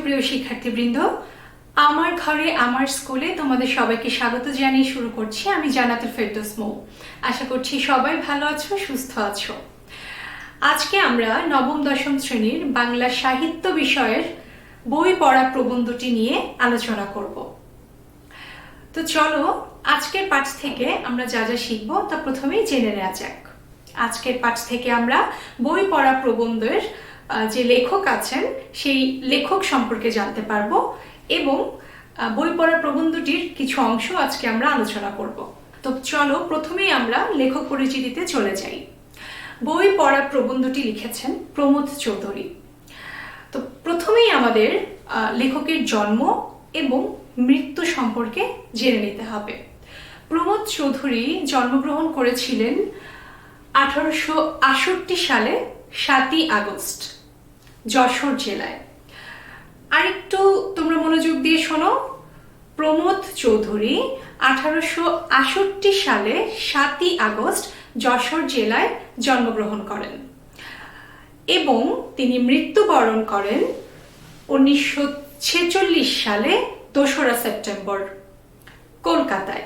সুপ্রিয় শিক্ষার্থীবৃন্দ, আমার ঘরে আমার স্কুলে তোমাদের সবাইকে স্বাগত জানিয়ে শুরু করছি। আমি জান্নাতুল ফেরদৌস মৌ। আশা করছি সবাই ভালো আছো, সুস্থ আছো। আজকে আমরা নবম দশম শ্রেণীর বাংলা সাহিত্য বিষয়ের বই পড়া প্রবন্ধটি নিয়ে আলোচনা করব। তো চলো আজকের পাঠ থেকে আমরা যা যা শিখব তা প্রথমেই জেনে নেওয়া যাক। আজকের পাঠ থেকে আমরা বই পড়া প্রবন্ধের যে লেখক আছেন সেই লেখক সম্পর্কে জানতে পারবো এবং বই পড়া প্রবন্ধটির কিছু অংশ আজকে আমরা আলোচনা করব। তো চলো প্রথমেই আমরা লেখক পরিচিতিতে চলে যাই। বই পড়া প্রবন্ধটি লিখেছেন প্রমথ চৌধুরী। তো প্রথমেই আমাদের লেখকের জন্ম এবং মৃত্যু সম্পর্কে জেনে নিতে হবে। প্রমথ চৌধুরী জন্মগ্রহণ করেছিলেন 1868 সালে 7ই আগস্ট যশোর জেলায়। আরেকটু তোমরা মনোযোগ দিয়ে শোনো। প্রমথ চৌধুরী 1868 সালে 7ই আগস্ট যশোর জেলায় জন্মগ্রহণ করেন এবং তিনি মৃত্যুবরণ করেন 1946 সালে 2রা সেপ্টেম্বর কলকাতায়।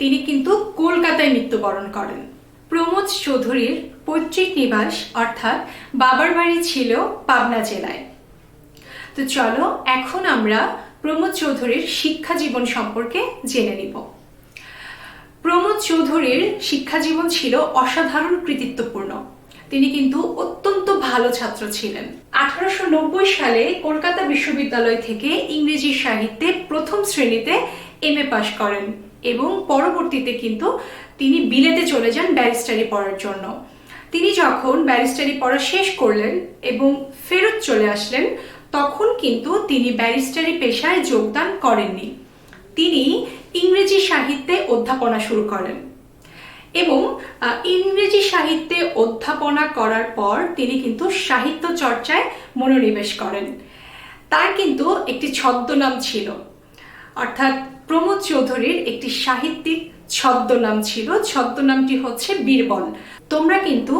তিনি কিন্তু কলকাতায় মৃত্যুবরণ করেন। প্রমথ চৌধুরীর পৈতৃক নিবাস অর্থাৎ বাবার বাড়ি ছিল পাবনা জেলায়। তো চলো এখন আমরা প্রমথ চৌধুরীর শিক্ষা জীবন সম্পর্কে জেনে নিব। প্রমথ চৌধুরীর শিক্ষা জীবন ছিল অসাধারণ কৃতিত্বপূর্ণ। তিনি কিন্তু অত্যন্ত ভালো ছাত্র ছিলেন। 1890 সালে কলকাতা বিশ্ববিদ্যালয় থেকে ইংরেজি সাহিত্যে প্রথম শ্রেণীতে MA পাশ করেন এবং পরবর্তীতে কিন্তু তিনি বিলেতে চলে যান ব্যারিস্টারি পড়ার জন্য। তিনি যখন ব্যারিস্টারি পড়া শেষ করলেন এবং ফেরত চলে আসলেন, তখন কিন্তু তিনি ব্যারিস্টারি পেশায় যোগদান করেননি। তিনি ইংরেজি সাহিত্যে অধ্যাপনা শুরু করেন এবং ইংরেজি সাহিত্যে অধ্যাপনা করার পর তিনি কিন্তু সাহিত্য চর্চায় মনোনিবেশ করেন। তার কিন্তু একটি ছদ্মনাম ছিল, অর্থাৎ প্রমথ চৌধুরীর একটি সাহিত্যিক ছদ্মনাম ছিল। ছদ্মনামটি হচ্ছে বীরবল। তোমরা কিন্তু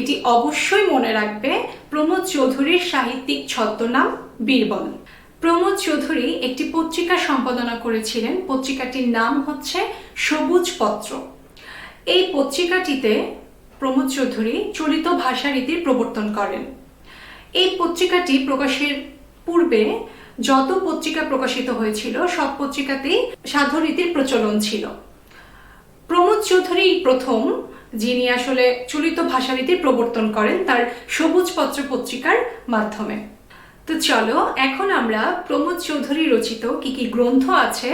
এটি অবশ্যই মনে রাখবে, প্রমথ চৌধুরীর সাহিত্যিক ছদ্মনাম বীরবল। প্রমথ চৌধুরী একটি পত্রিকা সম্পাদনা করেছিলেন। পত্রিকাটির নাম হচ্ছে সবুজ পত্র। এই পত্রিকাটিতে প্রমথ চৌধুরী চলিত ভাষারীতির প্রবর্তন করেন। এই পত্রিকাটি প্রকাশের পূর্বে যত পত্রিকা প্রকাশিত হয়েছিল সব পত্রিকাতেই সাধুরীতির প্রচলন ছিল। প্রমথ চৌধুরী প্রথম যিনি আসলে চলিত ভাষারীতির প্রবর্তন করেন তার সবুজ পত্র পত্রিকার মাধ্যমে। তো চলো এখন আমরা প্রমথ চৌধুরী রচিত কি কি গ্রন্থ আছে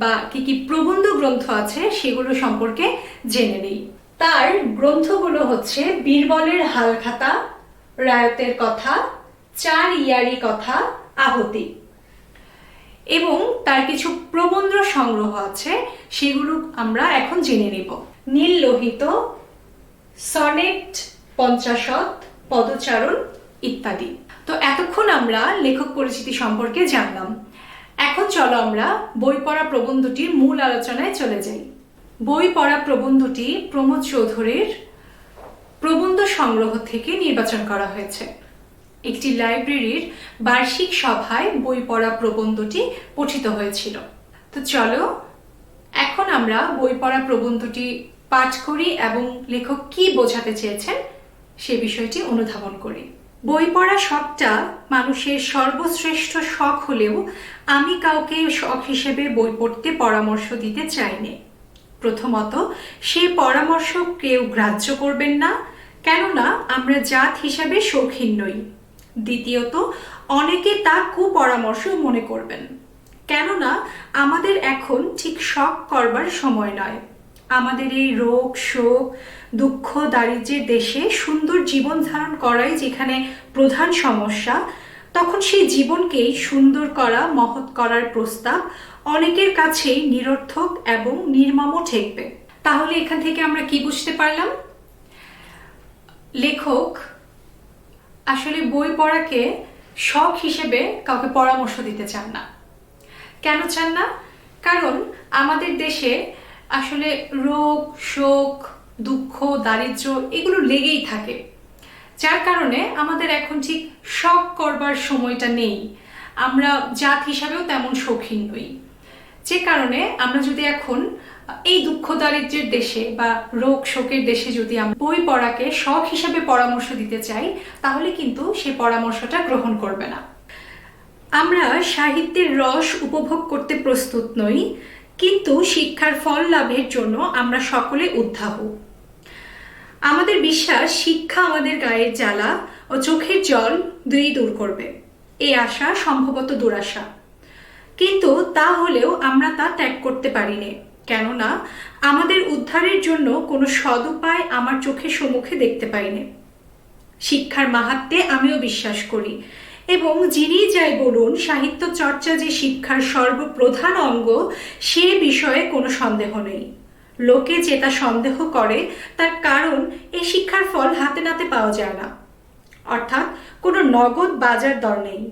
বা কি কি প্রবন্ধ গ্রন্থ আছে সেগুলো সম্পর্কে জেনে নিই। তার গ্রন্থগুলো হচ্ছে বীরবলের হালখাতা, রায়তের কথা, 4 ইয়ারি কথা, আহতি এবং তার কিছু প্রবন্ধ সংগ্রহ আছে, সেগুলো আমরা এখন জেনে নিব। নীল লোহিত, সনেট, পঞ্চাশত, পদচারণ ইত্যাদি। তো এতক্ষণ আমরা লেখক পরিচিতি সম্পর্কে জানলাম। এখন চলো আমরা বই পড়া প্রবন্ধটির মূল আলোচনায় চলে যাই। বই পড়া প্রবন্ধটি প্রমথ চৌধুরীর প্রবন্ধ সংগ্রহ থেকে নির্বাচন করা হয়েছে। একটি লাইব্রেরির বার্ষিক সভায় বই পড়া প্রবন্ধটি পঠিত হয়েছিল। তো চলো এখন আমরা বই পড়া প্রবন্ধটি পাঠ করি এবং লেখক কি বোঝাতে চেয়েছেন সে বিষয়টি অনুধাবন করি। বই পড়া শখটা মানুষের সর্বশ্রেষ্ঠ শখ হলেও আমি কাউকে শখ হিসেবে বই পড়তে পরামর্শ দিতে চাইনি। প্রথমত, সেই পরামর্শ কেউ গ্রাহ্য করবেন না, কেননা আমরা জাত হিসাবে শৌখিন নই। দ্বিতীয়ত, অনেকে তা কুপরামর্শ মনে করবেন, কেননা আমাদের এখন ঠিক শখ করবার সময় নয়। আমাদের এই রোগ, শোক, দুঃখ, দারিদ্র্যের দেশে সুন্দর জীবন ধারণ করাই যেখানে প্রধান সমস্যা, তখন সেই জীবনকেই সুন্দর করা, মহৎ করার প্রস্তাব অনেকের কাছেই নিরর্থক এবং নির্মম ঠেকবে। তাহলে এখান থেকে আমরা কি বুঝতে পারলাম? লেখক আসলে বই পড়াকে শখ হিসেবে কাউকে পরামর্শ দিতে চান না। কেন চান না? কারণ আমাদের দেশে আসলে রোগ, শোক, দুঃখ, দারিদ্র্য এগুলো লেগেই থাকে, যার কারণে আমাদের এখন ঠিক শখ করবার সময়টা নেই। আমরা জাত হিসাবেও তেমন শৌখিন নই। যে কারণে আমরা যদি এখন এই দুঃখ দারিদ্র্যের দেশে বা রোগ শোকের দেশে যদি আমরা বই পড়াকে শখ হিসাবে পরামর্শ দিতে চাই, তাহলে কিন্তু সেই পরামর্শটা গ্রহণ করবে না। আমরা সাহিত্যের রস উপভোগ করতে প্রস্তুত নই, কিন্তু শিক্ষার ফল লাভের জন্য আমরা সকলে উদ্ধাহ। আমাদের বিশ্বাস শিক্ষা আমাদের গায়ের জ্বালা ও চোখের জল দুই দূর করবে। এই আশা সম্ভবত দুরাশা, কিন্তু তা হলেও আমরা তা ত্যাগ করতে পারিনি, কেননা আমাদের উদ্ধারের জন্য কোনো সদুপায় আমার চোখের সম্মুখে দেখতে পাইনি। শিক্ষার মাহাত্ম্যে আমিও বিশ্বাস করি, এবং যিনি যাই বলুন সাহিত্য চর্চা যে শিক্ষার সর্বপ্রধান অঙ্গ সে বিষয়ে কোনো সন্দেহ নেই। লোকে যে তা সন্দেহ করে তার কারণ এই শিক্ষার ফল হাতে নাতে পাওয়া যায় না, অর্থাৎ কোনো নগদ বাজার দর নেই।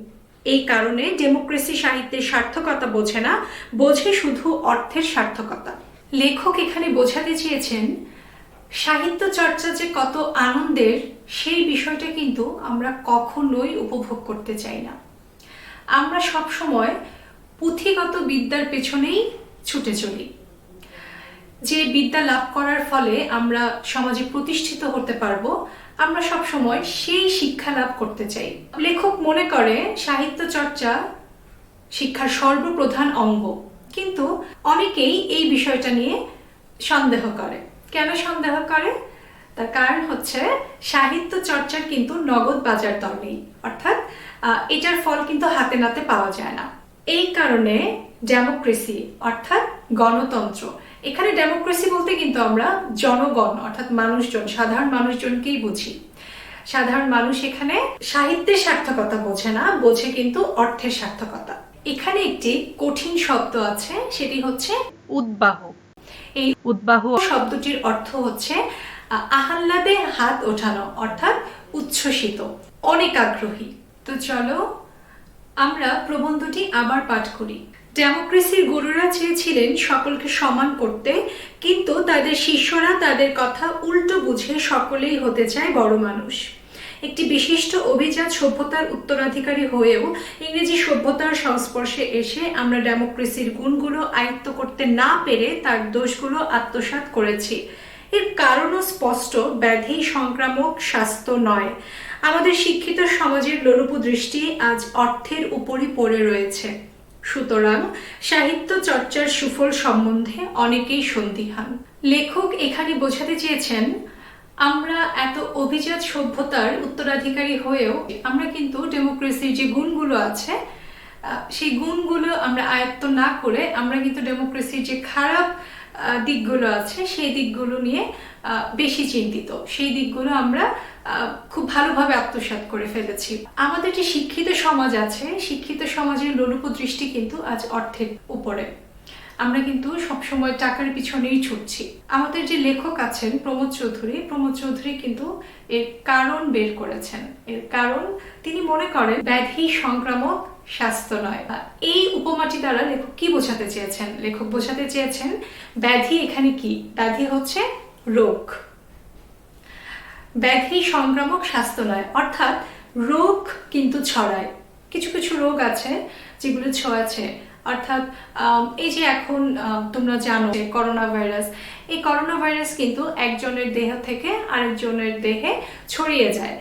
এই কারণে ডেমোক্রেসি সাহিত্যের সার্থকতা বোঝে না, বোঝে শুধু অর্থের সার্থকতা। লেখক এখানে বোঝাতে চেয়েছেন সাহিত্য চর্চা যে কত আনন্দের সেই বিষয়টা কিন্তু আমরা কখনোই উপভোগ করতে চাই না। আমরা সবসময় পুঁথিগত বিদ্যার পেছনেই ছুটে চলি, যে বিদ্যা লাভ করার ফলে আমরা সমাজে প্রতিষ্ঠিত হতে পারবো, আমরা সবসময় সেই শিক্ষা লাভ করতে চাই। লেখক মনে করে সাহিত্য চর্চা শিক্ষার সর্বপ্রধান অঙ্গ, কিন্তু অনেকেই এই বিষয়টা নিয়ে সন্দেহ করে। কেন সন্দেহ করে? তার কারণ হচ্ছে সাহিত্য চর্চার কিন্তু নগদ বাজার দর নেই, অর্থাৎ এটার ফল কিন্তু হাতে নাতে পাওয়া যায় না। এই কারণে ডেমোক্রেসি অর্থাৎ গণতন্ত্র, এখানে ডেমোক্রেসি বলতে কিন্তু আমরা জনগণ অর্থাৎ মানুষজন, সাধারণ মানুষজনকেই বুঝি। সাধারণ মানুষ এখানে সাহিত্যের সার্থকতা বোঝে না, বোঝে কিন্তু অর্থের সার্থকতা। এখানে একটি কঠিন শব্দ আছে, সেটি হচ্ছে উদ্বাহ। এই উদ্বাহ শব্দটির অর্থ হচ্ছে আহ্লাদে হাত ওঠানো, অর্থাৎ উচ্ছ্বসিত, অনেক আগ্রহী। তো চলো আমরা প্রবন্ধটি আবার পাঠ করি। ডেমোক্রেসির গুরুরা চেয়েছিলেন সকলকে সমান করতে, কিন্তু তাদের শিষ্যরা তাদের কথা উল্টো বুঝে সকলেই হতে চায় বড় মানুষ। একটি বিশিষ্ট অভিজাত সভ্যতার উত্তরাধিকারী হয়েও ইংরেজি সভ্যতার সংস্পর্শে এসে আমরা ডেমোক্রেসির গুণগুলো আয়ত্ত করতে না পেরে তার দোষগুলো আত্মসাৎ করেছি। এর কারণও স্পষ্ট, ব্যাধি সংক্রামক, স্বাস্থ্য নয়। আমাদের শিক্ষিত সমাজের লোলুপ দৃষ্টি আজ অর্থের উপরই পড়ে রয়েছে। সুতরাং সাহিত্য চর্চার সুফল সম্বন্ধে অনেকেই সন্দিহান। লেখক এখানে বোঝাতে চেয়েছেন আমরা এত অভিজাত সভ্যতার উত্তরাধিকারী হয়েও আমরা কিন্তু ডেমোক্রেসির যে গুণগুলো আছে সেই গুণগুলো আমরা আয়ত্ত না করে আমরা কিন্তু ডেমোক্রেসির যে খারাপ দিকগুলো আছে সেই দিকগুলো নিয়ে বেশি চিন্তিত, সেই দিকগুলো আমরা খুব ভালোভাবে আত্মসাৎ করে ফেলেছি। আমাদের যে শিক্ষিত সমাজ আছে, শিক্ষিত সমাজের লোলুপ দৃষ্টি কিন্তু আজ অর্থের উপরে। আমরা কিন্তু সবসময় টাকার পিছনেই ছুটছি। আমাদের যে লেখক আছেন প্রমোদ চৌধুরী কিন্তু এর কারণ বের করেছেন। এর কারণ তিনি মনে করেন ব্যাধি সংক্রামক, স্বাস্থ্য নয়। এই উপমাটি দ্বারা লেখক কি বোঝাতে চেয়েছেন? লেখক বোঝাতে চেয়েছেন ব্যাধি এখানে কি? ব্যাধি হচ্ছে রোগ। ব্যাধি সংক্রামক, স্বাস্থ্য নয়, অর্থাৎ রোগ কিন্তু ছড়ায়। কিছু কিছু রোগ আছে যেগুলো ছড়াচ্ছে, অর্থাৎ এই যে এখন তোমরা জানো করোনা ভাইরাস, এই করোনা ভাইরাস কিন্তু একজনের দেহ থেকে আরেকজনের দেহে ছড়িয়ে যায়।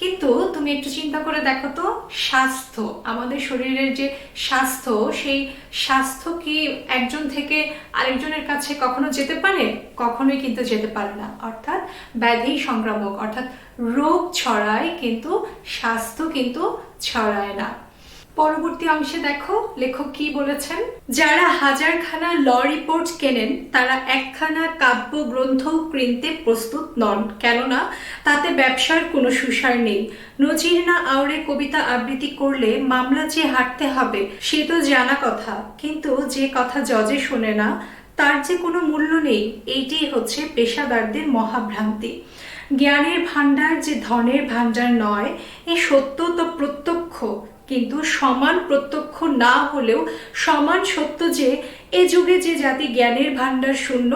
কিন্তু তুমি একটু চিন্তা করে দেখো তো, স্বাস্থ্য, আমাদের শরীরের যে স্বাস্থ্য, সেই স্বাস্থ্য কি একজন থেকে আরেকজনের কাছে কখনো যেতে পারে? কখনোই কিন্তু যেতে পারে না। অর্থাৎ ব্যাধি সংক্রামক, অর্থাৎ রোগ ছড়ায় কিন্তু স্বাস্থ্য কিন্তু ছড়ায় না। পরবর্তী অংশে দেখো লেখক কি বলেছেন। যারা হাজারখানা ল রিপোর্ট কেনেন তারা একখানা কাব্য গ্রন্থ কিনতে প্রস্তুত নন, কেননা তাতে ব্যবসার কোনো সুসার নেই। নজির না আওড়ে কবিতা আবৃত্তি করলে মামলা যে হাঁটতে হবে সে তো জানা কথা, কিন্তু যে কথা জজে শোনে না তার যে কোনো মূল্য নেই। এইটাই হচ্ছে পেশাদারদের মহাভ্রান্তি। জ্ঞানের ভাণ্ডার যে ধনের ভাণ্ডার নয়, এই সত্য তো প্রত্যক্ষ, কিন্তু সমান প্রত্যক্ষ না হলেও সমান সত্য যে এ যুগে যে জাতি জ্ঞানের ভাণ্ডার শূন্য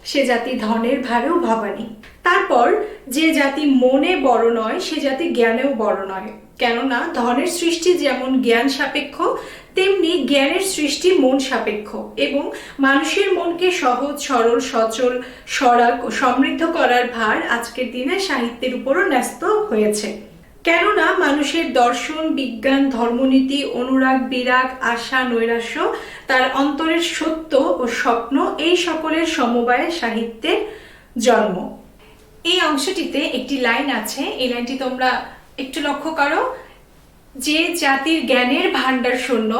সে জাতি ধনের ভারেও ভবানী। তারপর যে জাতি মনে বড় নয় সে জাতি জ্ঞানেও বড় নয়। কেননা ধনের সৃষ্টি যেমন জ্ঞান সাপেক্ষ, তেমনি জ্ঞানের সৃষ্টি মন সাপেক্ষ, এবং মানুষের মনকে সহজ সরল সচল সরাগ ও সমৃদ্ধ করার ভার আজকের দিনে সাহিত্যের উপরও ন্যস্ত হয়েছে। কেননা মানুষের দর্শন, বিজ্ঞান, ধর্মনীতি, অনুরাগ, বিরাগ, আশা, নৈরাশ্য, তার অন্তরের সত্য ও স্বপ্ন, এই সকলের সমবায়ে সাহিত্যের জন্ম। এই অংশটিতে একটি লাইন আছে, এই লাইনটি তোমরা একটু লক্ষ্য করো। যে জাতির জ্ঞানের ভাণ্ডার শূন্য,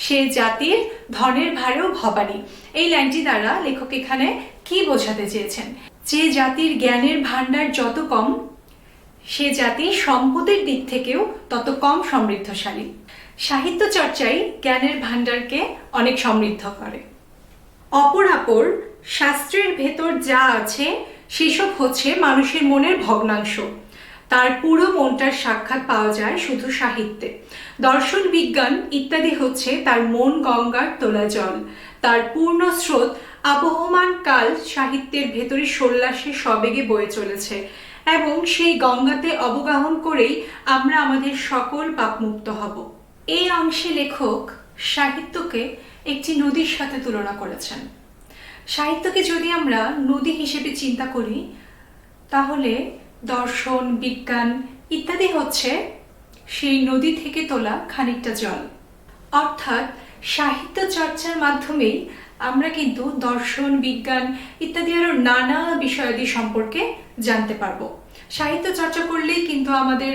সে জাতির ধনের ভারেও ভবানী। এই লাইনটি দ্বারা লেখক এখানে কি বোঝাতে চেয়েছেন? যে জাতির জ্ঞানের ভাণ্ডার যত কম, সে জাতি সম্পদের দিক থেকেও তত কম সমৃদ্ধশালী। সাহিত্য চর্চাই জ্ঞানের ভাণ্ডারকে অনেক সমৃদ্ধ করে। অপরাপর শাস্ত্রের ভেতর যা আছে সেসব হচ্ছে মানুষের মনের ভগ্নাংশ। তার পুরো মনটার সাক্ষাৎ পাওয়া যায় শুধু সাহিত্যে। দর্শন, বিজ্ঞান ইত্যাদি হচ্ছে তার মন গঙ্গার তোলা জল। তার পূর্ণ স্রোত আবহমান কাল সাহিত্যের ভেতরে সল্লাসে সবেগে বয়ে চলেছে, এবং সেই গঙ্গাতে অবগাহন করেই আমরা আমাদের সকল পাপমুক্ত হব। এই অংশে লেখক সাহিত্যকে একটি নদীর সাথে তুলনা করেছেন। সাহিত্যকে যদি আমরা নদী হিসেবে চিন্তা করি, তাহলে দর্শন, বিজ্ঞান ইত্যাদি হচ্ছে সেই নদী থেকে তোলা খানিকটা জল। অর্থাৎ সাহিত্য চর্চার মাধ্যমেই আমরা কিন্তু দর্শন, বিজ্ঞান ইত্যাদি আরো নানা বিষয়াদি সম্পর্কে জানতে পারবো। সাহিত্য চর্চা করলেই কিন্তু আমাদের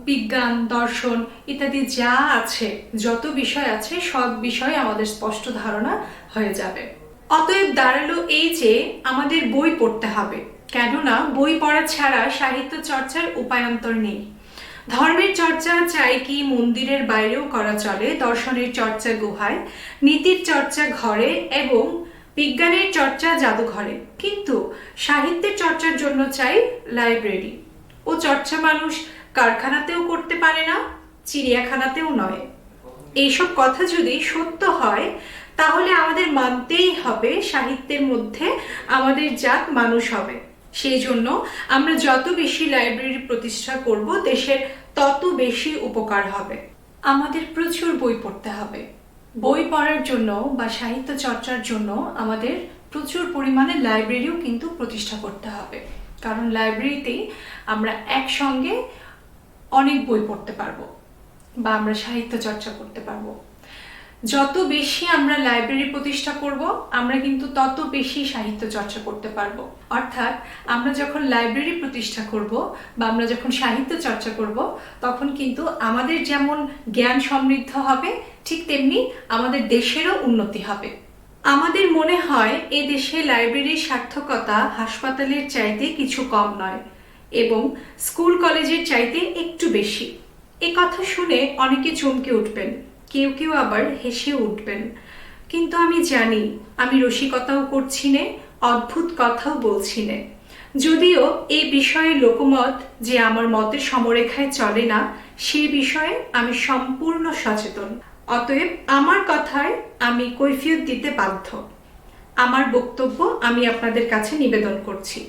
বিজ্ঞান, দর্শন ইত্যাদি যা আছে, যত বিষয় আছে, সব বিষয়ে আমাদের স্পষ্ট ধারণা হয়ে যাবে। অতএব দাঁড়ালো এই যে আমাদের বই পড়তে হবে, কেননা বই পড়া ছাড়া সাহিত্য চর্চার উপায়ান্তর নেই। ধর্মের চর্চা চাই কি মন্দিরের বাইরেও করা চলে, দর্শনের চর্চা গুহায়, নীতির চর্চা ঘরে, এবং বিজ্ঞানের চর্চা জাদুঘরে। কিন্তু সাহিত্যের চর্চার জন্য চাই লাইব্রেরি। ও চর্চা মানুষ কারখানাতেও করতে পারে না, চিড়িয়াখানাতেও নয়। এইসব কথা যদি সত্য হয়, তাহলে আমাদের মানতেই হবে সাহিত্যের মধ্যে আমাদের জাত মানুষ হবে। সেই জন্য আমরা যত বেশি লাইব্রেরি প্রতিষ্ঠা করব, দেশের তত বেশি উপকার হবে। আমাদের প্রচুর বই পড়তে হবে। বই পড়ার জন্য বা সাহিত্য চর্চার জন্য আমাদের প্রচুর পরিমাণে লাইব্রেরিও কিন্তু প্রতিষ্ঠা করতে হবে, কারণ লাইব্রেরিতেই আমরা একসঙ্গে অনেক বই পড়তে পারবো বা আমরা সাহিত্য চর্চা করতে পারবো। যত বেশি আমরা লাইব্রেরি প্রতিষ্ঠা করব, আমরা কিন্তু তত বেশি সাহিত্য চর্চা করতে পারবো। অর্থাৎ আমরা যখন লাইব্রেরি প্রতিষ্ঠা করব বা আমরা যখন সাহিত্য চর্চা করব, তখন কিন্তু আমাদের যেমন জ্ঞান সমৃদ্ধ হবে, ঠিক তেমনি আমাদের দেশেরও উন্নতি হবে। আমাদের মনে হয় এ দেশে লাইব্রেরির সার্থকতা হাসপাতালের চাইতে কিছু কম নয়, এবং স্কুল কলেজের চাইতে একটু বেশি। এ কথা শুনে অনেকে চমকে উঠবেন, কেউ কেউ আবার হেসে উঠবেন। কিন্তু আমি জানি আমি রসিকতাও করছি নে, অদ্ভুত কথাও বলছি নে। যদিও এই বিষয়ে লোকমত যে আমার মতের সমরেখায় চলে না, সে বিষয়ে আমি সম্পূর্ণ সচেতন। অতএব আমার কথায় আমি কৈফিয়ত দিতে বাধ্য। আমার বক্তব্য আমি আপনাদের কাছে নিবেদন করছি,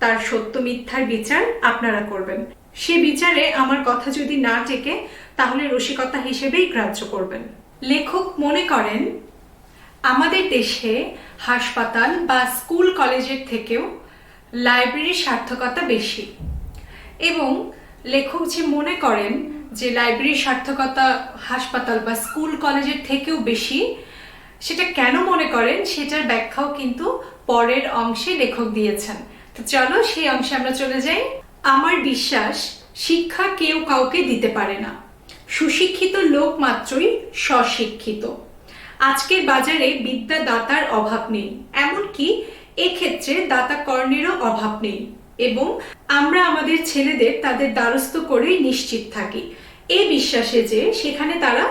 তার সত্য মিথ্যার বিচার আপনারা করবেন। সে বিচারে আমার কথা যদি না টেকে, তাহলে রসিকতা হিসেবেই গ্রাহ্য করবেন। লেখক মনে করেন আমাদের দেশে হাসপাতাল বা স্কুল কলেজের থেকেও লাইব্রেরির সার্থকতা বেশি, এবং লেখক যে মনে করেন যে লাইব্রেরির সার্থকতা হাসপাতাল বা স্কুল কলেজের থেকেও বেশি, সেটা কেন মনে করেন সেটার ব্যাখ্যাও কিন্তু পরের অংশে লেখক দিয়েছেন। তো চলো সেই অংশে আমরা চলে যাই। আমার বিশ্বাস শিক্ষা কেউ কাউকে দিতে পারে না, সুশিক্ষিত লোক মাত্রই স্বশিক্ষিত। আজকের বাজারে বিদ্যা দাতার অভাব নেই, এমনকি এক্ষেত্রে দাতা কর্ণেরও অভাব নেই, এবং আমরা আমাদের ছেলেদের তাদের দ্বারস্থ করেই নিশ্চিত থাকি, এই বিশ্বাসে যে সেখানে তারা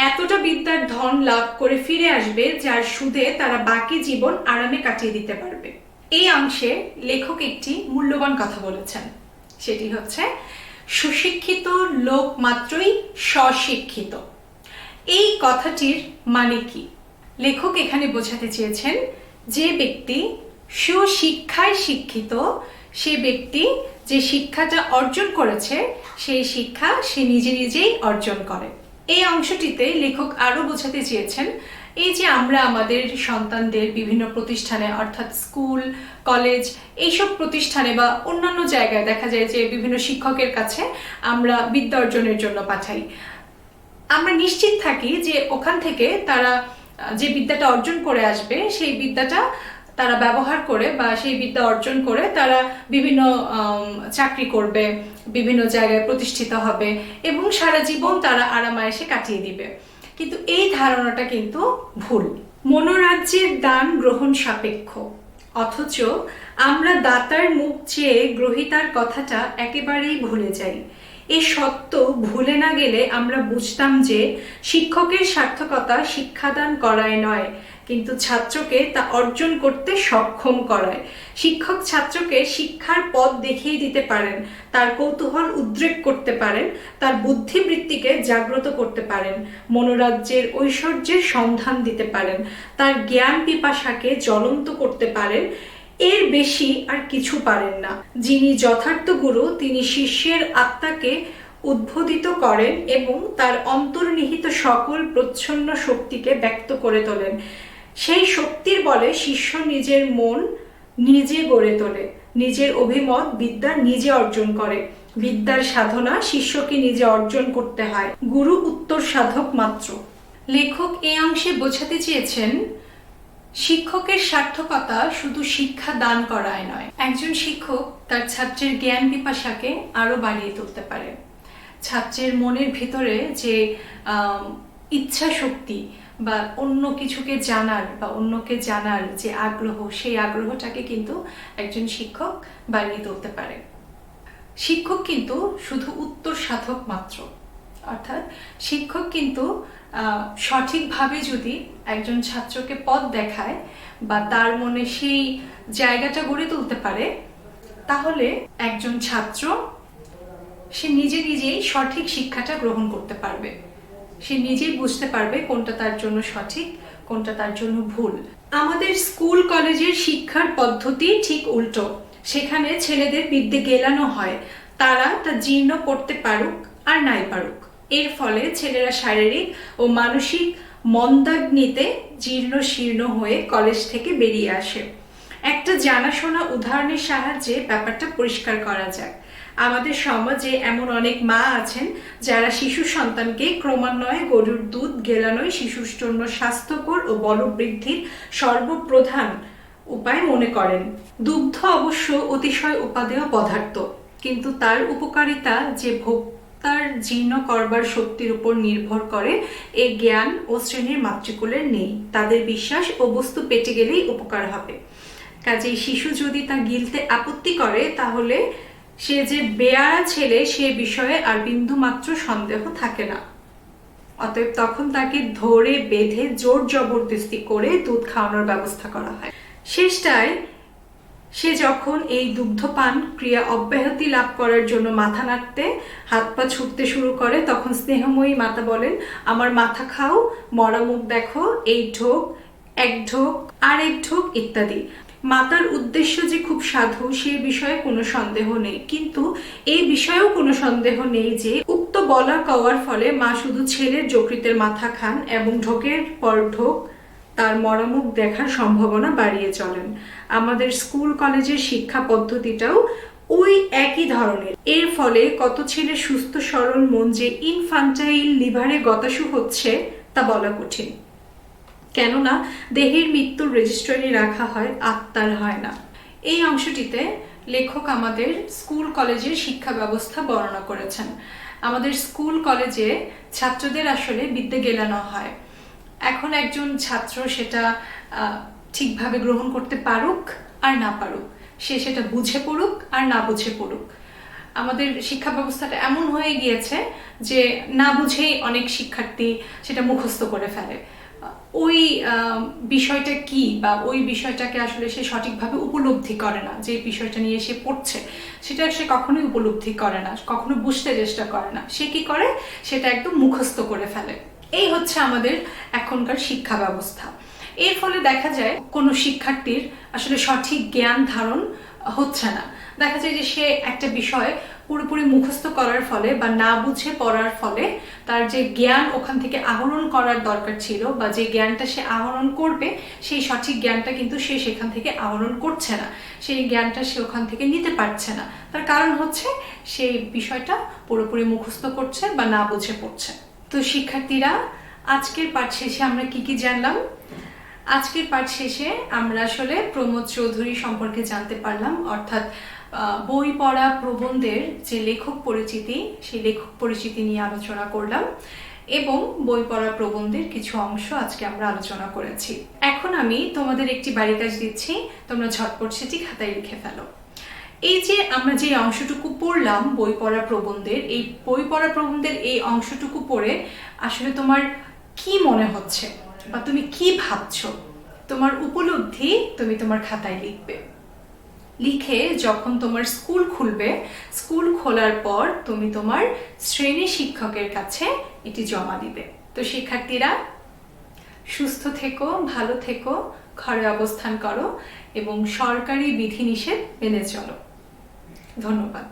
এতটা বিদ্যার ধন লাভ করে ফিরে আসবে যার সুদে তারা বাকি জীবন আরামে কাটিয়ে দিতে পারবে। এই অংশে লেখক একটি মূল্যবান কথা বলেছেন, সেটি হচ্ছে সুশিক্ষিত লোক মাত্রই স্বশিক্ষিত। এই কথাটির মানে কি? লেখক এখানে বোঝাতে চেয়েছেন যে ব্যক্তি সুশিক্ষায় শিক্ষিত, সে ব্যক্তি যে শিক্ষাটা অর্জন করেছে সেই শিক্ষা সে নিজে নিজেই অর্জন করে। এই অংশটিতে লেখক আরো বোঝাতে চেয়েছেন এই যে আমরা আমাদের সন্তানদের বিভিন্ন প্রতিষ্ঠানে অর্থাৎ স্কুল, কলেজ এইসব প্রতিষ্ঠানে বা অন্যান্য জায়গায় দেখা যায় যে বিভিন্ন শিক্ষকের কাছে আমরা বিদ্যা অর্জনের জন্য পাঠাই। আমরা নিশ্চিত থাকি যে ওখান থেকে তারা যে বিদ্যাটা অর্জন করে আসবে সেই বিদ্যাটা তারা ব্যবহার করে বা সেই বিদ্যা অর্জন করে তারা বিভিন্ন চাকরি করবে, বিভিন্ন জায়গায় প্রতিষ্ঠিত হবে এবং সারা জীবন তারা আরামায়েশে কাটিয়ে দিবে। কিন্তু এই ধারণাটা কিন্তু ভুল। মনোরাজ্যের দান গ্রহণ সাপেক্ষ, অথচ আমরা দাতার মুখ চেয়ে গ্রহীতার কথাটা একেবারেই ভুলে যাই। এই সত্য ভুলে না গেলে আমরা বুঝতাম যে শিক্ষকের সার্থকতা শিক্ষাদান করায় নয়, কিন্তু ছাত্রকে তা অর্জন করতে সক্ষম করায়। শিক্ষক ছাত্রকে শিক্ষার পথ দেখিয়ে দিতে পারেন, তার কৌতূহল উদ্রেক করতে পারেন, তার বুদ্ধিবৃত্তিকে জাগ্রত করতে পারেন, মনোরাজ্যের ঐশ্বর্যের সন্ধান দিতে পারেন, তার জ্ঞান পিপাসাকে জ্বলন্ত করতে পারেন। এর বেশি আর কিছু পারেন না। যিনি যথার্থ গুরু তিনি শিষ্যের আত্মাকে উদ্বোধিত করেন এবং তার অন্তর্নিহিত সকল প্রচ্ছন্ন শক্তিকে ব্যক্ত করে তোলেন। সেই শক্তির বলে শিষ্য নিজের মন নিজে গড়ে তোলে, নিজের অভিমত বিদ্যা নিজে অর্জন করে। বিদ্যার সাধনা শিষ্যকে নিজে অর্জন করতে হয়, গুরু উত্তর সাধক মাত্র। লেখক এই অংশে বোঝাতে চেয়েছেন শিক্ষকের সার্থকতা শুধু শিক্ষা দান করায় নয়, একজন শিক্ষক তার ছাত্রের জ্ঞান পিপাসাকে আরো বাড়িয়ে তুলতে পারে। ছাত্রের মনের ভিতরে যে ইচ্ছা শক্তি বা অন্য কিছুকে জানার বা অন্যকে জানার যে আগ্রহ, সেই আগ্রহটাকে কিন্তু একজন শিক্ষক বাড়িয়ে তুলতে পারে। শিক্ষক কিন্তু শুধু উত্তর সাধক মাত্র, অর্থাৎ শিক্ষক কিন্তু সঠিকভাবে যদি একজন ছাত্রকে পথ দেখায় বা তার মনে সেই জায়গাটা গড়ে তুলতে পারে, তাহলে একজন ছাত্র সে নিজে নিজেই সঠিক শিক্ষাটা গ্রহণ করতে পারবে। সে নিজেই বুঝতে পারবে কোনটা তার জন্য সঠিক, কোনটা তার জন্য ভুল। আমাদের স্কুল কলেজের শিক্ষার পদ্ধতি ঠিক উল্টো। সেখানে ছেলেদের বিদ্যে গেলানো হয়, তারা তা জীর্ণ করতে পারুক আর নাই পারুক। এর ফলে ছেলেরা শারীরিক ও মানসিক মন্দাগ্নিতে জীর্ণ শীর্ণ হয়ে কলেজ থেকে বেরিয়ে আসে। একটা জানাশোনা উদাহরণের সাহায্যে ব্যাপারটা পরিষ্কার করা যায়। আমাদের সমাজে এমন অনেক মা আছেন যারা শিশু সন্তানকে ক্রমান্বয়ে গরুর দুধ গেলানোই শিশুর জন্য স্বাস্থ্যকর ও বলবৃদ্ধির সর্বপ্রধান উপায় মনে করেন। দুগ্ধ অবশ্য অতিশয় উপাদেয় পদার্থ, কিন্তু তার উপকারিতা যে ভোক্তার জীর্ণ করবার শক্তির উপর নির্ভর করে এ জ্ঞান ও শ্রেণীর মাতৃকুলের নেই। তাদের বিশ্বাস ও বস্তু পেটে গেলেই উপকার হবে। কাজেই শিশু যদি তা গিলতে আপত্তি করে তাহলে সে যে বেয়ারা ছেলে সে বিষয়ে আর বিন্দু মাত্র সন্দেহ থাকে না। অতএব তখন তাকে ধরে বেঁধে জোর জবরদস্তি করে দুধ খাওয়ানোর ব্যবস্থা করা হয়। শেষটায় সে যখন এই দুগ্ধপান ক্রিয়া অব্যাহতি লাভ করার জন্য মাথা নাড়তে, হাত পা ছুটতে শুরু করে, তখন স্নেহময়ী মাতা বলেন, আমার মাথা খাও, মরা মুখ দেখো, এই ঢোক, এক ঢোক, আর এক ঢোক ইত্যাদি। মাতার উদ্দেশ্য যে খুব সাধু সে বিষয়ে কোনো সন্দেহ নেই, কিন্তু এই বিষয়েও কোনো সন্দেহ নেই যে উক্ত বলা কওয়ার ফলে মা শুধু ছেলের যকৃতের মাথা খান এবং ঢোকের পর ঢোক তার মরামুখ দেখার সম্ভাবনা বাড়িয়ে চলেন। আমাদের স্কুল কলেজের শিক্ষা পদ্ধতিটাও ওই একই ধরনের। এর ফলে কত ছেলে সুস্থ সরল মন যে ইনফান্টাইল লিভারে গতাশু হচ্ছে তা বলা কঠিন। কেননা দেহের মৃত্যুর রেজিস্ট্রারি রাখা হয়, আত্মার হয় না। এই অংশটিতে লেখক আমাদের স্কুল কলেজের শিক্ষা ব্যবস্থা বর্ণনা করেছেন। আমাদের স্কুল কলেজে ছাত্রদের আসলে বিদ্যে গেলানো হয়। এখন একজন ছাত্র সেটা ঠিকভাবে গ্রহণ করতে পারুক আর না পারুক, সে সেটা বুঝে পড়ুক আর না বুঝে পড়ুক। আমাদের শিক্ষা ব্যবস্থাটা এমন হয়ে গিয়েছে যে না বুঝেই অনেক শিক্ষার্থী সেটা মুখস্থ করে ফেলে। ওই বিষয়টা কি বা ওই বিষয়টাকে আসলে সে সঠিকভাবে উপলব্ধি করে না, যে বিষয়টা নিয়ে সে পড়ছে সেটা সে কখনোই উপলব্ধি করে না, কখনো বুঝতে চেষ্টা করে না। সে কি করে, সেটা একদম মুখস্থ করে ফেলে। এই হচ্ছে আমাদের এখনকার শিক্ষা ব্যবস্থা। এর ফলে দেখা যায় কোনো শিক্ষার্থীর আসলে সঠিক জ্ঞান ধারণ হচ্ছে না। দেখা যায় যে সে একটা বিষয় পুরোপুরি মুখস্থ করার ফলে বা না বুঝে পড়ার ফলে তার যে জ্ঞান ওখান থেকে আহরণ করার দরকার ছিল বা যে জ্ঞানটা সে আহরণ করবে সেই সঠিক জ্ঞানটা কিন্তু সে সেখান থেকে আহরণ করছে না, সেই জ্ঞানটা সে ওখান থেকে নিতে পারছে না। তার কারণ হচ্ছে সেই বিষয়টা পুরোপুরি মুখস্থ করছে বা না বুঝে পড়ছে। তো শিক্ষার্থীরা, আজকের পাঠ শেষে আমরা কি কি জানলাম? আজকের পাঠ শেষে আমরা আসলে প্রমোদ চৌধুরী সম্পর্কে জানতে পারলাম, অর্থাৎ বই পড়া প্রবন্ধের যে লেখক পরিচিতি, সেই লেখক পরিচিতি নিয়ে আলোচনা করলাম এবং বই পড়া প্রবন্ধের কিছু অংশ আজকে আমরা আলোচনা করেছি। এখন আমি তোমাদের একটি বাড়ি কাজ দিচ্ছি, তোমরা ঝটপট সেটি খাতায় লিখে ফেলো। এই যে আমরা যে অংশটুকু পড়লাম বই পড়া প্রবন্ধের, এই বই পড়া প্রবন্ধের এই অংশটুকু পড়ে আসলে তোমার কি মনে হচ্ছে বা তুমি কি ভাবছো, তোমার উপলব্ধি তুমি তোমার খাতায় লিখবে। লিখে যখন তোমার স্কুল খুলবে, স্কুল খোলার পর তুমি তোমার শ্রেণী শিক্ষকের কাছে এটি জমা দিবে। তো শিক্ষার্থীরা, সুস্থ থেকো, ভালো থেকো, ঘরে অবস্থান করো এবং সরকারি বিধিনিষেধ মেনে চলো। ধন্যবাদ।